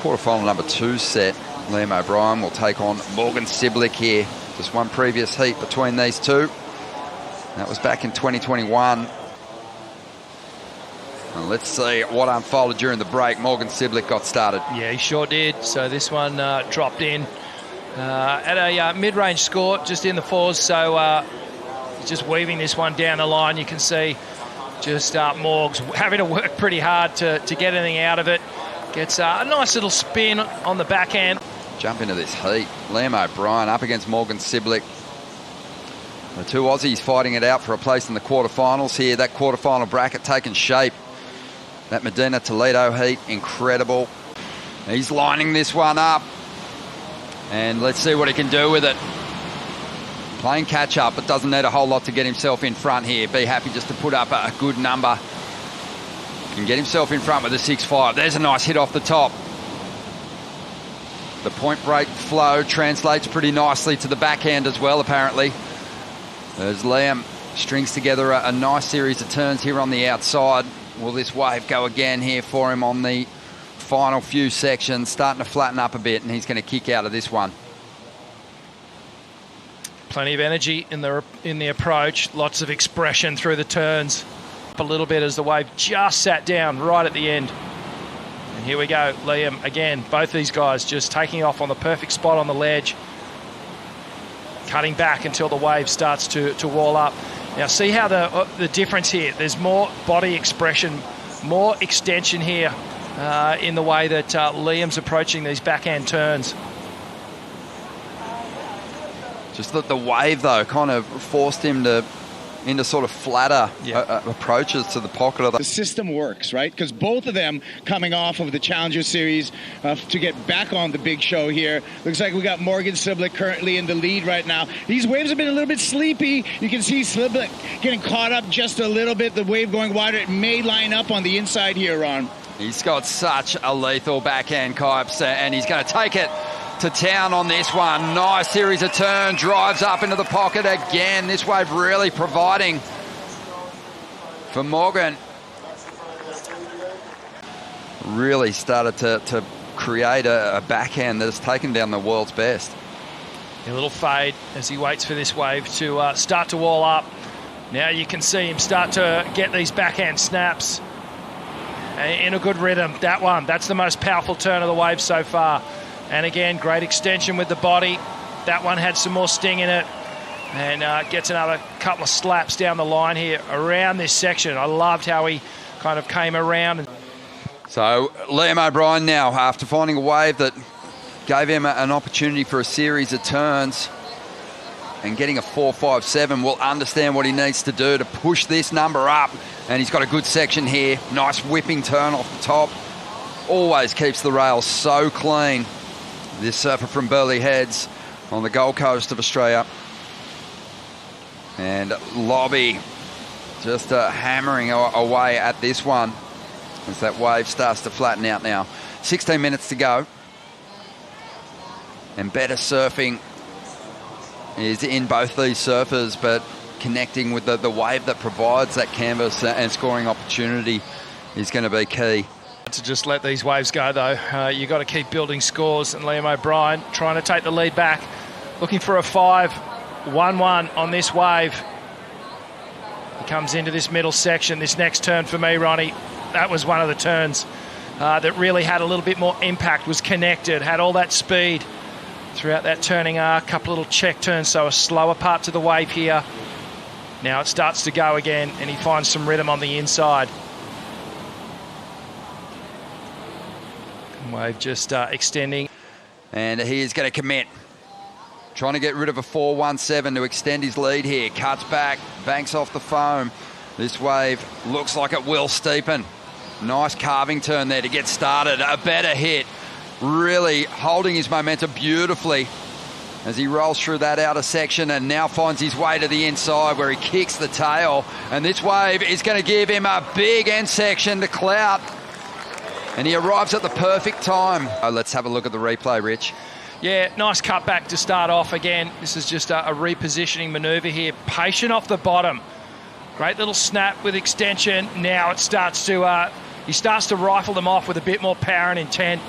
Quarterfinal number 2 set. Liam O'Brien will take on M.Cibilic here. Just one previous heat between these two. That was back in 2021. And let's see what unfolded during the break. M.Cibilic got started. Yeah, he sure did. So this one dropped in at a mid-range score, just in the 4s. So he's just weaving this one down the line. You can see just Morgs having to work pretty hard to get anything out of it. Gets a nice little spin on the backhand. Jump into this heat. Liam O'Brien up against M.Cibilic. The two Aussies fighting it out for a place in the quarterfinals here. That quarterfinal bracket taking shape. That Medina Toledo heat, incredible. He's lining this one up. And let's see what he can do with it. Playing catch up, but doesn't need a whole lot to get himself in front here. Be happy just to put up a good number. Can get himself in front with a 6-5. There's a nice hit off the top. The point break flow translates pretty nicely to the backhand as well, apparently. As Liam strings together a nice series of turns here on the outside. Will this wave go again here for him on the final few sections? Starting to flatten up a bit, and he's going to kick out of this one. Plenty of energy in the approach. Lots of expression through the turns. Up a little bit as the wave just sat down right at the end. And here we go, Liam again. Both these guys just taking off on the perfect spot on the ledge. Cutting back until the wave starts to wall up. Now see how the difference here. There's more body expression, more extension here in the way that Liam's approaching these backhand turns. Just that the wave, though, kind of forced him into sort of flatter approaches to the pocket of the system works, right? Because both of them coming off of the Challenger Series to get back on the big show here. Looks like we got M.Cibilic currently in the lead right now. These waves have been a little bit sleepy. You can see Cibilic getting caught up just a little bit. The wave going wider. It may line up on the inside here, Ron. He's got such a lethal backhand, Kipes, and he's going to take it to town on this one. Nice series of turns, drives up into the pocket again. This wave really providing for Morgan. Really started to create a backhand that has taken down the world's best. A little fade as he waits for this wave to start to wall up. Now you can see him start to get these backhand snaps in a good rhythm. That one, that's the most powerful turn of the wave so far. And again, great extension with the body. That one had some more sting in it. And gets another couple of slaps down the line here around this section. I loved how he kind of came around. So Liam O'Brien now, after finding a wave that gave him an opportunity for a series of turns and getting a 4.57, will understand what he needs to do to push this number up. And he's got a good section here. Nice whipping turn off the top. Always keeps the rails so clean. This surfer from Burleigh Heads on the Gold Coast of Australia. And Lobby just hammering away at this one as that wave starts to flatten out now. 16 minutes to go. And better surfing is in both these surfers, but connecting with the wave that provides that canvas and scoring opportunity is going to be key. To just let these waves go, though. You've got to keep building scores, and Liam O'Brien trying to take the lead back, looking for a 5-1-1 on this wave. He comes into this middle section. This next turn for me, Ronnie, that was one of the turns that really had a little bit more impact, was connected, had all that speed throughout that turning arc. Couple little check turns, so a slower part to the wave here. Now it starts to go again, and he finds some rhythm on the inside. Wave just extending. And he is going to commit. Trying to get rid of a 4.17 to extend his lead here. Cuts back, banks off the foam. This wave looks like it will steepen. Nice carving turn there to get started. A better hit. Really holding his momentum beautifully as he rolls through that outer section and now finds his way to the inside where he kicks the tail. And this wave is going to give him a big end section to clout. And he arrives at the perfect time. Let's have a look at the replay, Rich. Yeah, nice cutback to start off again. This is just a repositioning manoeuvre here. Patient off the bottom. Great little snap with extension. Now it starts to, he starts to rifle them off with a bit more power and intent.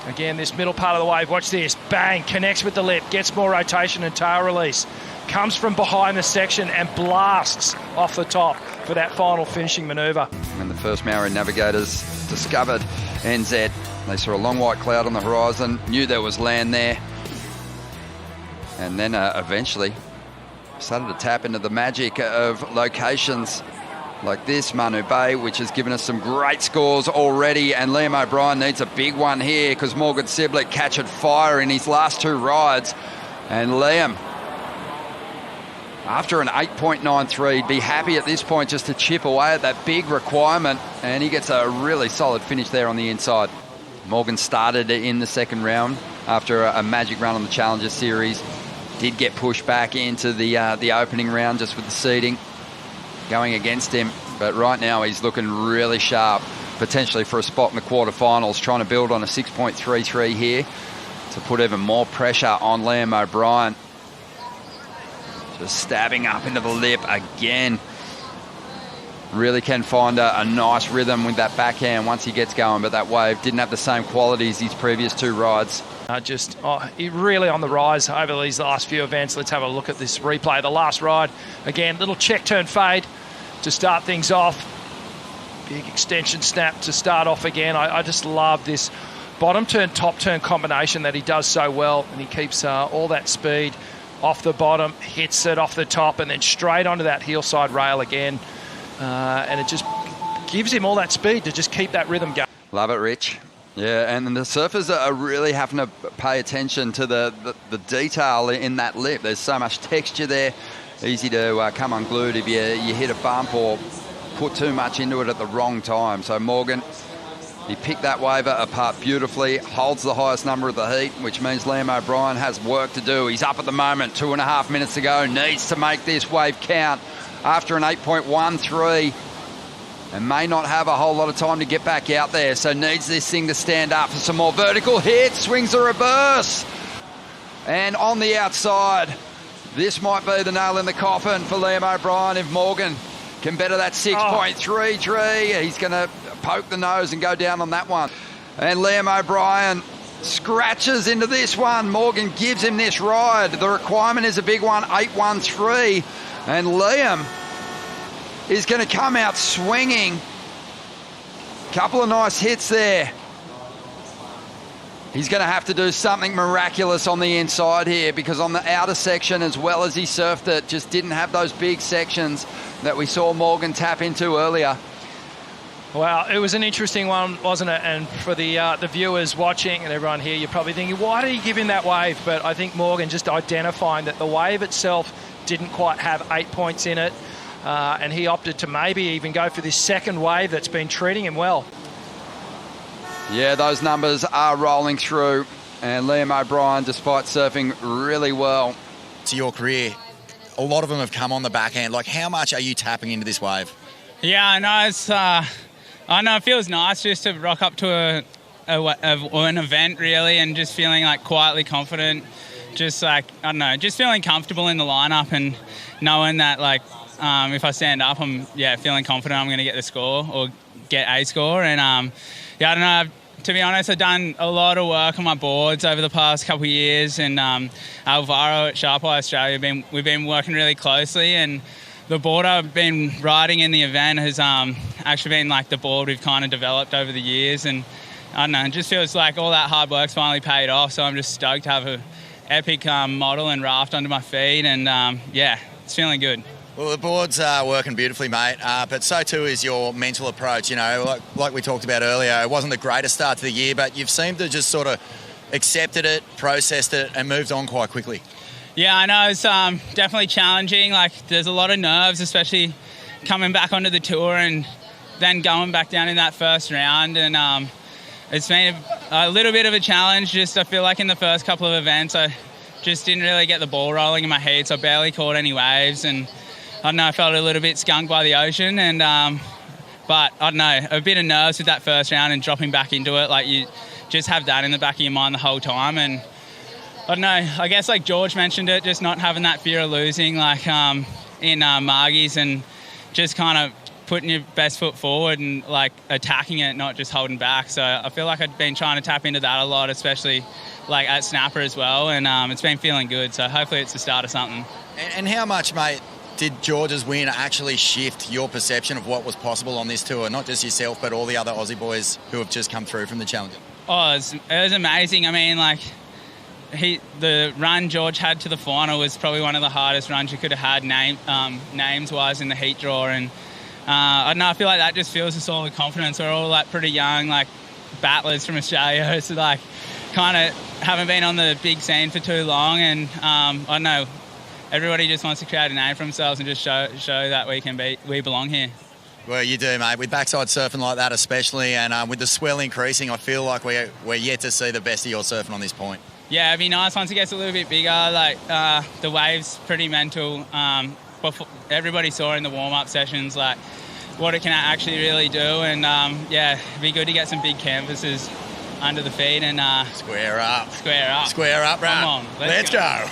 Again, this middle part of the wave, watch this. Bang, connects with the lip, gets more rotation and tail release. Comes from behind the section and blasts off the top for that final finishing manoeuvre. When the first Maori navigators discovered NZ, they saw a long white cloud on the horizon, knew there was land there, and then eventually started to tap into the magic of locations like this, Manu Bay, which has given us some great scores already, and Liam O'Brien needs a big one here because M.Cibilic catching fire in his last two rides, and Liam, after an 8.93, be happy at this point just to chip away at that big requirement, and he gets a really solid finish there on the inside. Morgan started in the second round after a magic run on the Challenger Series. Did get pushed back into the opening round just with the seeding going against him, but right now he's looking really sharp, potentially for a spot in the quarterfinals, trying to build on a 6.33 here to put even more pressure on Liam O'Brien. Just stabbing up into the lip again. Really can find a nice rhythm with that backhand once he gets going, but that wave didn't have the same quality as his previous two rides. He really on the rise over these last few events. Let's have a look at this replay. The last ride, again, little check turn fade to start things off. Big extension snap to start off again. I just love this bottom turn, top turn combination that he does so well, and he keeps all that speed off the bottom, hits it off the top, and then straight onto that heel side rail again. And it just gives him all that speed to just keep that rhythm going. Love it, Rich. Yeah, and the surfers are really having to pay attention to the detail in that lip. There's so much texture there. Easy to come unglued if you hit a bump or put too much into it at the wrong time. So Morgan, he picked that wave apart beautifully, holds the highest number of the heat, which means Liam O'Brien has work to do. He's up at the moment, 2.5 minutes to go, needs to make this wave count after an 8.13. And may not have a whole lot of time to get back out there, so needs this thing to stand up for some more vertical hits. Swings a reverse. And on the outside, this might be the nail in the coffin for Liam O'Brien. If Morgan can better that 6.33, he's going to poke the nose and go down on that one. And Liam O'Brien scratches into this one. Morgan gives him this ride. The requirement is a big one, 8.13. And Liam is going to come out swinging. Couple of nice hits there. He's going to have to do something miraculous on the inside here, because on the outer section, as well as he surfed it, just didn't have those big sections that we saw Morgan tap into earlier. Well, it was an interesting one, wasn't it? And for the viewers watching and everyone here, you're probably thinking, why did he give him that wave? But I think Morgan just identifying that the wave itself didn't quite have 8 points in it. And he opted to maybe even go for this second wave that's been treating him well. Yeah, those numbers are rolling through. And Liam O'Brien, despite surfing really well. To your career, a lot of them have come on the backhand. Like, how much are you tapping into this wave? Yeah, I know. I know it feels nice just to rock up to an event, really, and just feeling like quietly confident. Just like, I don't know, just feeling comfortable in the lineup and knowing that, like, if I stand up, I'm feeling confident I'm going to get the score or get a score. And I don't know. To be honest, I've done a lot of work on my boards over the past couple of years, and Alvaro at Sharp Eye Australia, we've been working really closely, and the board I've been riding in the event has actually been like the board we've kind of developed over the years, and I don't know, it just feels like all that hard work's finally paid off, so I'm just stoked to have an epic model and raft under my feet, and it's feeling good. Well, the board's working beautifully, mate, but so too is your mental approach. You know, like we talked about earlier, it wasn't the greatest start to the year, but you've seemed to just sort of accepted it, processed it, and moved on quite quickly. Yeah, I know. It's definitely challenging. Like, there's a lot of nerves, especially coming back onto the tour and then going back down in that first round. And it's been a little bit of a challenge. Just I feel like in the first couple of events, I just didn't really get the ball rolling in my heat, so I barely caught any waves. And I don't know, I felt a little bit skunked by the ocean. And but I don't know, a bit of nerves with that first round and dropping back into it. Like, you just have that in the back of your mind the whole time. And I don't know, I guess like George mentioned it, just not having that fear of losing, like in Margie's, and just kind of putting your best foot forward and like attacking it, not just holding back. So I feel like I've been trying to tap into that a lot, especially like at snapper as well, and it's been feeling good. So hopefully it's the start of something. And how much, mate, did George's win actually shift your perception of what was possible on this tour? Not just yourself, but all the other Aussie boys who have just come through from the Challenger. Oh, it was amazing. I mean, like, the run George had to the final was probably one of the hardest runs you could have had names-wise in the heat draw. And I don't know, I feel like that just fills us all with confidence. We're all, like, pretty young, like, battlers from Australia. So, like, kind of haven't been on the big scene for too long. And I don't know, everybody just wants to create a name for themselves and just show that we belong here. Well, you do, mate. With backside surfing like that especially, and with the swell increasing, I feel like we're yet to see the best of your surfing on this point. Yeah, it'd be nice once it gets a little bit bigger. Like, the wave's pretty mental. Everybody saw in the warm-up sessions, like, what it can actually really do. And, yeah, it'd be good to get some big canvases under the feet and... Square up. Square up. Square up, bro. Come on, let's go.